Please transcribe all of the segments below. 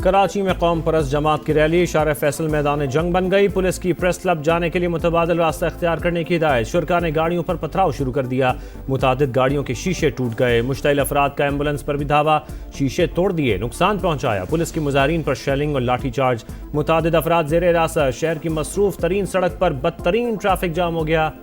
कराची में कौम परस्त जमात की रैली शार फैसल मैदान जंग बन गई। पुलिस की प्रेस क्लब जाने के लिए मुतबादिल रास्ता इख्तियार करने की हिदायत। शुरका ने गाड़ियों पर पथराव शुरू कर दिया। मुतादिद गाड़ियों के शीशे टूट गए। मुश्तइल अफराद का एम्बुलेंस पर भी धावा, शीशे तोड़ दिए, नुकसान पहुंचाया। पुलिस की मुजाहिरीन पर शेलिंग और लाठी चार्ज। मुतादिद अफराद जेर हिरासत। शहर की मसरूफ तरीन सड़क पर बदतरीन ट्रैफिक जाम हो गया।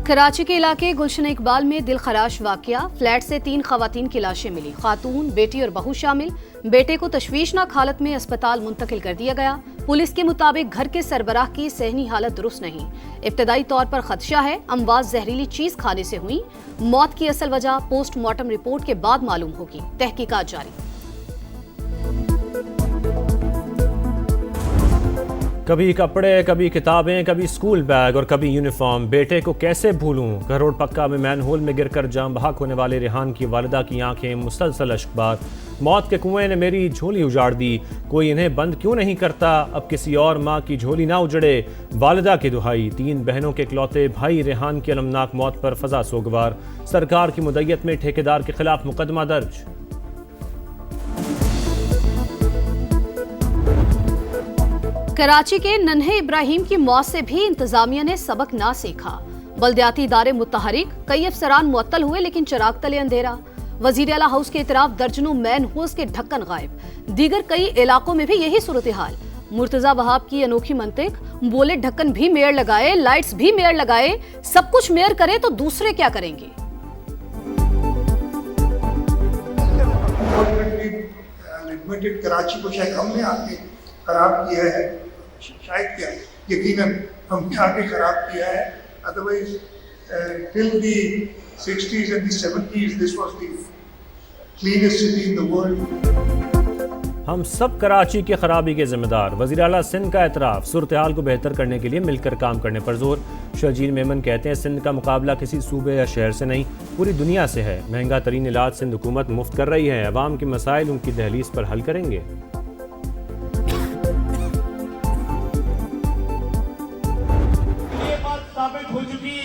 कराची के इलाके गुलशन इकबाल में दिल खराश वाकया। फ्लैट से 3 खवातीन की लाशें मिली। खातून, बेटी और बहू शामिल। बेटे को तशवीशनाक हालत में अस्पताल मुंतकिल कर दिया गया। पुलिस के मुताबिक घर के सरबराह की सेहनी हालत दुरुस्त नहीं। इब्तदाई तौर पर खदशा है अमवात जहरीली चीज खाने से हुई। मौत की असल वजह पोस्टमार्टम रिपोर्ट के बाद मालूम होगी। तहकीकात जारी। कभी कपड़े, कभी किताबें, कभी स्कूल बैग और कभी यूनिफॉर्म। बेटे को कैसे भूलूं। करोड़ पक्का में मैनहोल में गिरकर जाम बहक होने वाले रेहान की वालिदा की आंखें मुसलसल अश्कबार। मौत के कुएं ने मेरी झोली उजाड़ दी। कोई इन्हें बंद क्यों नहीं करता। अब किसी और माँ की झोली ना उजड़े। वालिदा की दुहाई। 3 बहनों के इकलौते भाई रेहान की अलमनाक मौत पर फजा सोगवार। सरकार की मुद्दत में ठेकेदार के खिलाफ मुकदमा दर्ज। कराची के नन्हे इब्राहिम की मौत से भी इंतजामिया ने सबक ना सीखा। बल्दियाती इदारे मुतहरिक, कई अफसरान मुअत्तल हुए लेकिन चिराग तले अंधेरा। वजीर आला हाउस के इतराफ दर्जनों मैन होल्स के ढक्कन गायब। दीगर कई इलाकों में भी यही सूरत हाल। मुर्तजा वहाब की अनोखी मंतिक, बोले ढक्कन भी मेयर लगाए, लाइट्स भी मेयर लगाए, सब कुछ मेयर करे तो दूसरे क्या करेंगे। कराची को शायद हमने आके खराब किया है, शायद क्या यकीनन हमने आगे खराब किया है। Otherwise till the 60s and the 70s this was the cleanest city in the world। हम सब कराची की खराबी के जिम्मेदार। वज़ीर आला सिंध का एतराफ़। सूरत हाल को बेहतर करने के लिए मिलकर काम करने पर जोर। शर्जील मेमन कहते हैं सिंध का मुकाबला किसी सूबे या शहर से नहीं पूरी दुनिया से है। महंगा तरीन इलाज सिंध हुकूमत मुफ्त कर रही है। अवाम के मसाइल उनकी दहलीज पर हल करेंगे। हो चुकी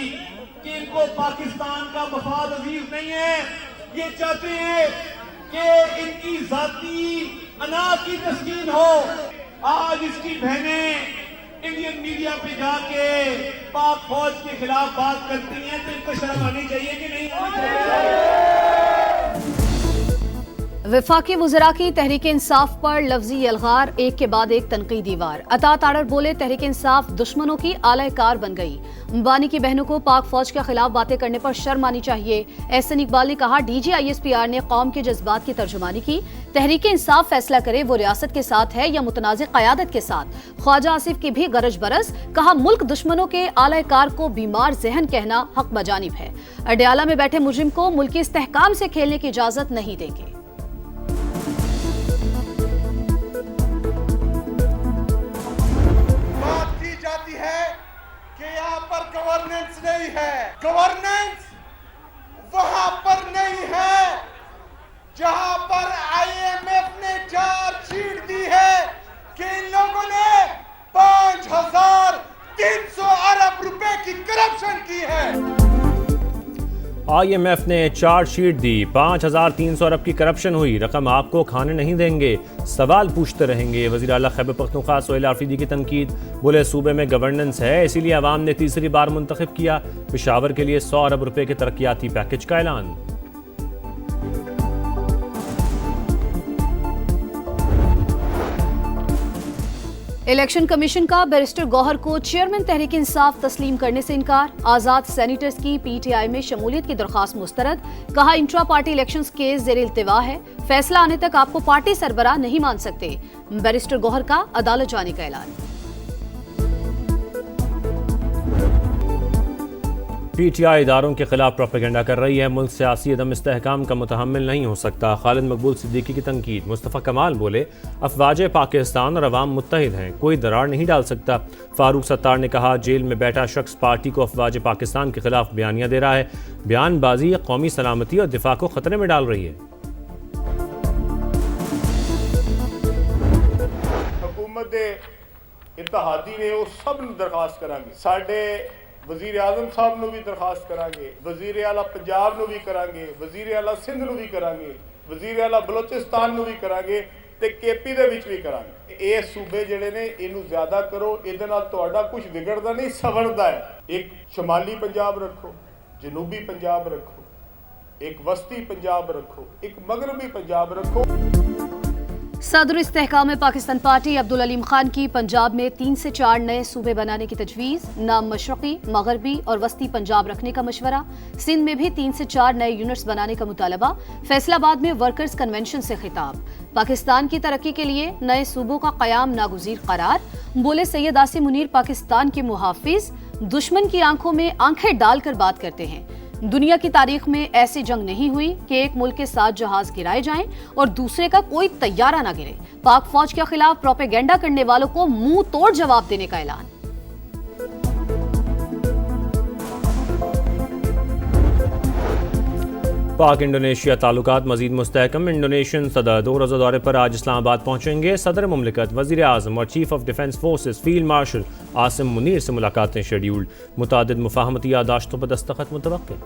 कि इनको पाकिस्तान का मफाद अजीज नहीं है। ये चाहते हैं कि इनकी जाती अना की तस्कीन हो। आज इसकी बहनें इंडियन मीडिया पे जाके पाक फौज के खिलाफ बात करती हैं तो इनको शर्म आनी चाहिए कि नहीं आनी चाहिए। वफाकी वज़रा की तहरीक इंसाफ पर लफ्जी यलगार, एक के बाद एक तनकीदी वार। अता ताड़र बोले तहरीक इंसाफ दुश्मनों की आलाकार बन गई। अंबानी की बहनों को पाक फौज के खिलाफ बातें करने पर शर्म आनी चाहिए। एहसन इकबाल ने कहा DG-ISPR ने कौम के जज्बात की तर्जुमानी की। तहरीक इंसाफ फैसला करे वो रियासत के साथ है या मुतनाज़ क़यादत के साथ। ख्वाजा आसिफ की भी गरज बरस। कहा मुल्क दुश्मनों के आलाकार को बीमार जहन कहना हक बजानिब है। अडयाला में बैठे मुजरिम को मुल्की इस्तेहकाम से खेलने की इजाजत नहीं देंगे। गवर्नेंस नहीं है, गवर्नेंस वहां पर नहीं है जहां पर IMF ने चार्जशीट दी है कि इन लोगों ने 5,300 अरब रुपए की करप्शन की है। IMF ने चार्जशीट दी, 5,300 अरब की करप्शन हुई। रकम आपको खाने नहीं देंगे, सवाल पूछते रहेंगे। वज़ीर आला खैबर पख्तूनख्वा सोहेल आफरीदी की तनकीद। बोले सूबे में गवर्नेंस है इसीलिए अवाम ने तीसरी बार मुंतखब किया। पेशावर के लिए 100 अरब रुपए के तरक्याती पैकेज का ऐलान। इलेक्शन कमीशन का बैरिस्टर गौहर को चेयरमैन तहरीक इंसाफ तस्लीम करने से इनकार। आजाद सेनेटर्स की PTI में शमूलियत की दरख्वास्त मुस्तरद। कहा इंट्रा पार्टी इलेक्शंस केस ज़ेर इल्तिवा है, फैसला आने तक आपको पार्टी सरबराह नहीं मान सकते। बैरिस्टर गौहर का अदालत जाने का ऐलान। PTI इदारों के खिलाफ प्रोपेगेंडा कर रही है। मुल्क सियासी अदम इस्तेहकाम का मुतहम्मिल नहीं हो सकता। खालिद मकबूल सिद्दीकी की तनकीद। मुस्तफ़ा कमाल बोले अफवाज पाकिस्तान और अवाम मुत्तहिद हैं, कोई दरार नहीं डाल सकता। फारूक सत्तार ने कहा जेल में बैठा शख्स पार्टी को अफवाज पाकिस्तान के खिलाफ बयानियां दे रहा है। बयानबाजी कौमी सलामती और दिफा को खतरे में डाल रही है। हुकूमत इत्तेहादी ने वो सब दरखास्त करांगे साढ़े वजीर आजम साहब ਨੂੰ ਵੀ ਦਰਖਾਸਤ ਕਰਾਂਗੇ, ਵਜ਼ੀਰ ਆਲਾ ਪੰਜਾਬ ਨੂੰ ਵੀ ਕਰਾਂਗੇ, ਵਜ਼ੀਰ ਆਲਾ ਸਿੰਧ ਨੂੰ ਵੀ ਕਰਾਂਗੇ, ਵਜ਼ੀਰ ਆਲਾ ਬਲੋਚਿਸਤਾਨ ਨੂੰ ਵੀ ਕਰਾਂਗੇ ਤੇ ਕੇਪੀ ਦੇ ਵਿੱਚ ਵੀ ਕਰਾਂਗੇ। ਇਹ ਸੂਬੇ ਜਿਹੜੇ ਨੇ ਇਹਨੂੰ ਜ਼ਿਆਦਾ ਕਰੋ, ਇਹਦੇ ਨਾਲ ਤੁਹਾਡਾ ਕੁਝ ਵਿਗੜਦਾ ਨਹੀਂ, ਸਵਰਦਾ ਹੈ। ਇੱਕ ਸ਼ਮਾਲੀ ਪੰਜਾਬ ਰੱਖੋ, ਜਨੂਬੀ ਪੰਜਾਬ ਰੱਖੋ, एक वस्ती पंजाब रखो, एक मगरबी पंजाब रखो। सदर इस्तेहकाम पाकिस्तान पार्टी अब्दुल अलीम खान की पंजाब में 3 से 4 नए सूबे बनाने की तजवीज़, नाम मशरक़ी, मगरबी और वस्ती पंजाब रखने का मशवरा। सिंध में भी 3 से 4 नए यूनिट्स बनाने का मुतालबा। फैसलाबाद में वर्कर्स कन्वेंशन से खिताब। पाकिस्तान की तरक्की के लिए नए सूबों का क़याम नागुज़ीर करार। बोले सैयद आसिम मुनीर पाकिस्तान के मुहाफिज, दुश्मन की आंखों में आंखें डालकर बात करते हैं। दुनिया की तारीख में ऐसी जंग नहीं हुई कि एक मुल्क के 7 जहाज गिराए जाएं और दूसरे का कोई तैयारा ना गिरे। पाक फौज के खिलाफ प्रोपेगेंडा करने वालों को मुंह तोड़ जवाब देने का ऐलान। पाक इंडोनेशिया ताल्लुकात मजीद मुस्तहकम। इंडोनेशियन सदर 2 रोज़ा दौरे पर आज इस्लामाबाद पहुंचेंगे। सदर मुमलिकत, वज़ीर आज़म और chief of defence forces field marshal Asim Munir से मुलाकातें शेड्यूल्ड। मुतादिद मुफाहमती यादाश्तों पर दस्तखत मुतवक्किल।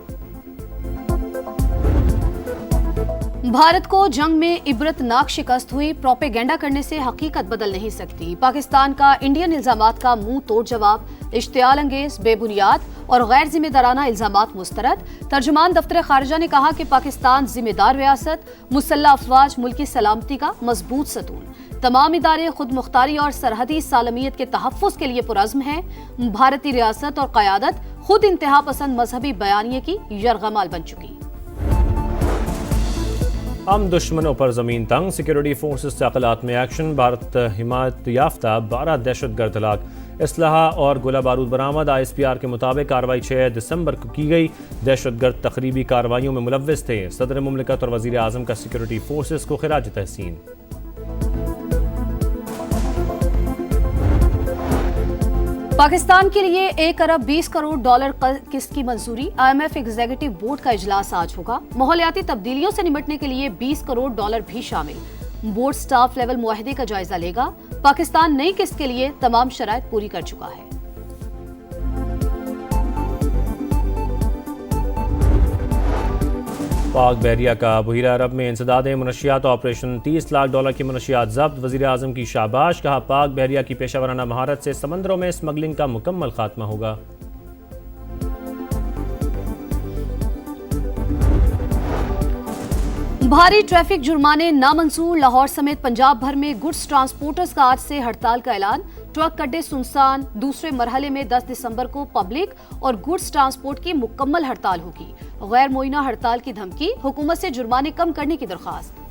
भारत को जंग में इबरतनाक शिकस्त हुई। प्रोपेगेंडा करने से हकीकत बदल नहीं सकती। पाकिस्तान का इंडियन इल्जामात का मुंह तोड़ जवाब। इश्तियाल अंगेज, बेबुनियाद और गैर जिम्मेदाराना इल्जामात मुस्तरद। तर्जुमान दफ्तर खारजा ने कहा कि पाकिस्तान जिम्मेदार रियासत, मुसल्लह अफवाज मुल्की सलामती का मजबूत सतून। तमाम इदारे खुद मुख्तारी और सरहदी सालमियत के तहफ़्फ़ुज़ के लिए पुरज़्म हैं। भारतीय रियासत और क़यादत खुद इंतहा पसंद मजहबी बयानिए की यरगमाल बन चुकी। हम दुश्मनों पर ज़मीन तंग। सिक्योरिटी फोर्सेस ताक़लात में एक्शन। भारत हिमायत याफ्ता 12 दहशतगर्द हलाक। इसलाहा और गोला बारूद बरामद। ISPR के मुताबिक कार्रवाई 6 दिसंबर को की गई। दहशतगर्द तकरीबी कार्रवाइयों में मुलव्विस थे। सदर मुमलिकत और वज़ीर आज़म का सिक्योरिटी फोर्सेस को खिराज तहसीन। पाकिस्तान के लिए 1 अरब 20 करोड़ डॉलर किस्त की मंजूरी। IMF एग्जीक्यूटिव बोर्ड का इजलास आज होगा। माहौलियाती तब्दीलियों से निपटने के लिए 20 करोड़ डॉलर भी शामिल। बोर्ड स्टाफ लेवल मुआहदे का जायजा लेगा। पाकिस्तान नई किस्त के लिए तमाम शराइत पूरी कर चुका है। पाक बहरिया का बहीरा अरब में इंसदाद मनशियात ऑपरेशन। 30 लाख डॉलर की मनशियात जब्त। वज़ीर आज़म की शाबाश। कहा पाक बहरिया की पेशावराना महारत से समंदरों में स्मगलिंग का मुकम्मल खात्मा होगा। भारी ट्रैफिक जुर्माने नामंजूर। लाहौर समेत पंजाब भर में गुड्स ट्रांसपोर्टर्स का आज से हड़ताल का ऐलान। ट्रक अड्डे सुनसान। दूसरे मरहले में 10 दिसंबर को पब्लिक और गुड्स ट्रांसपोर्ट की मुकम्मल हड़ताल होगी। गैर मुइना हड़ताल की धमकी। हुकूमत से जुर्माने कम करने की दरख्वास्त।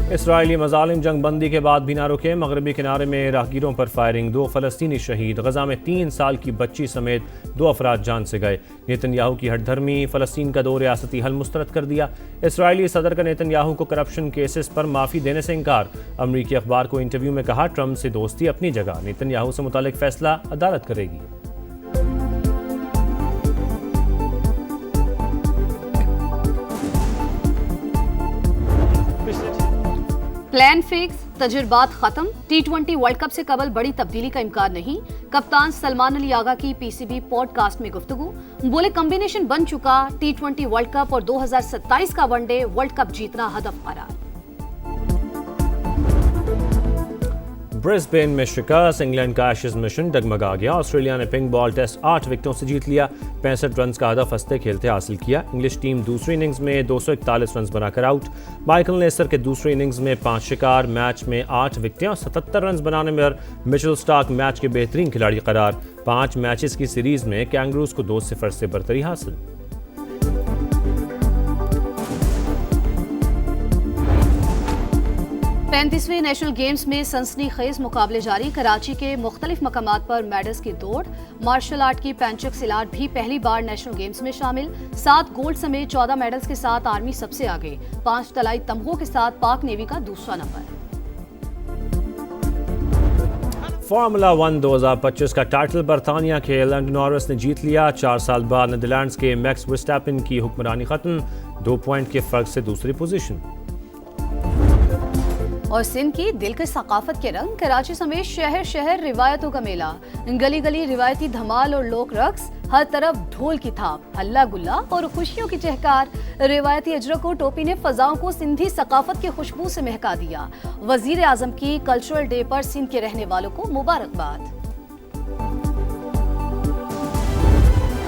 इसराइली मजालिम जंग बंदी के बाद भी ना रुके। मगरबी किनारे में राहगीरों पर फायरिंग। 2 फ़लस्तीनी शहीद। गजा में 3 साल की बच्ची समेत 2 अफराद जान से गए। नेतन्याहू की हठधर्मी। फ़लस्तीन का 2 रियासती हल मुस्तरद कर दिया। इसराइली सदर का नेतन्याहू को करप्शन केसेस पर माफ़ी देने से इनकार। अमरीकी अखबार को इंटरव्यू में कहा ट्रंप से दोस्ती अपनी जगह, नेतन्याहू से मुतालिक फैसला अदालत करेगी। प्लान फिक्स, तजुर्बात खत्म। T20 वर्ल्ड कप से कबल बड़ी तब्दीली का इम्कान नहीं। कप्तान सलमान अली आगा की PCB पॉडकास्ट में गुफ्तगू। बोले कॉम्बिनेशन बन चुका। T20 वर्ल्ड कप और 2027 का वनडे वर्ल्ड कप जीतना हदफ करार। ब्रिस्बेन में शिकस्त। इंग्लैंड का एशेज मिशन डगमगा गया। ऑस्ट्रेलिया ने पिंक बॉल टेस्ट 8 विकेटों से जीत लिया। 65 रन का हदफ हंसते खेलते हासिल किया। इंग्लिश टीम दूसरी इनिंग्स में 241 रन बनाकर आउट। माइकल नेसर के दूसरी इनिंग्स में 5 शिकार। मैच में 8 विकेटें और 77 रन बनाने में मिचेल स्टार्क मैच के बेहतरीन खिलाड़ी करार। 5 मैचेस की सीरीज में कैंगरूज को 2-0 से बरतरी हासिल। 35वें नेशनल गेम्स में सनसनीखेज मुकाबले जारी। कराची के मुख्तलिफ मकामात पर मेडल्स की दौड़। मार्शल आर्ट की पैंचक सिलाट भी पहली बार नेशनल गेम्स में शामिल। 7 गोल्ड समेत 14 मेडल्स के साथ आर्मी सबसे आगे। 5 तलाई तमगों के साथ पाक नेवी का दूसरा नंबर। फार्मूला 1 2025 का टाइटल बरतानिया के लैंडो नॉरिस ने जीत लिया। 4 साल बाद नीदरलैंड्स के मैक्स वर्स्टैपेन की हुक्मरानी खत्म। 2 पॉइंट के फर्क से दूसरी पोजीशन। और सिंध की दिलकश सकाफत के रंग, कराची समेत शहर शहर रिवायतों का मेला, गली गली रिवायती धमाल और लोक रक्स, हर तरफ ढोल की थाप, हल्ला गुल्ला और खुशियों की चहकार। रिवायती अजरक और टोपी ने फजाओं को सिंधी सकाफत की खुशबू से महका दिया। वजीर आजम की कल्चरल डे पर सिंध के रहने वालों को मुबारकबाद।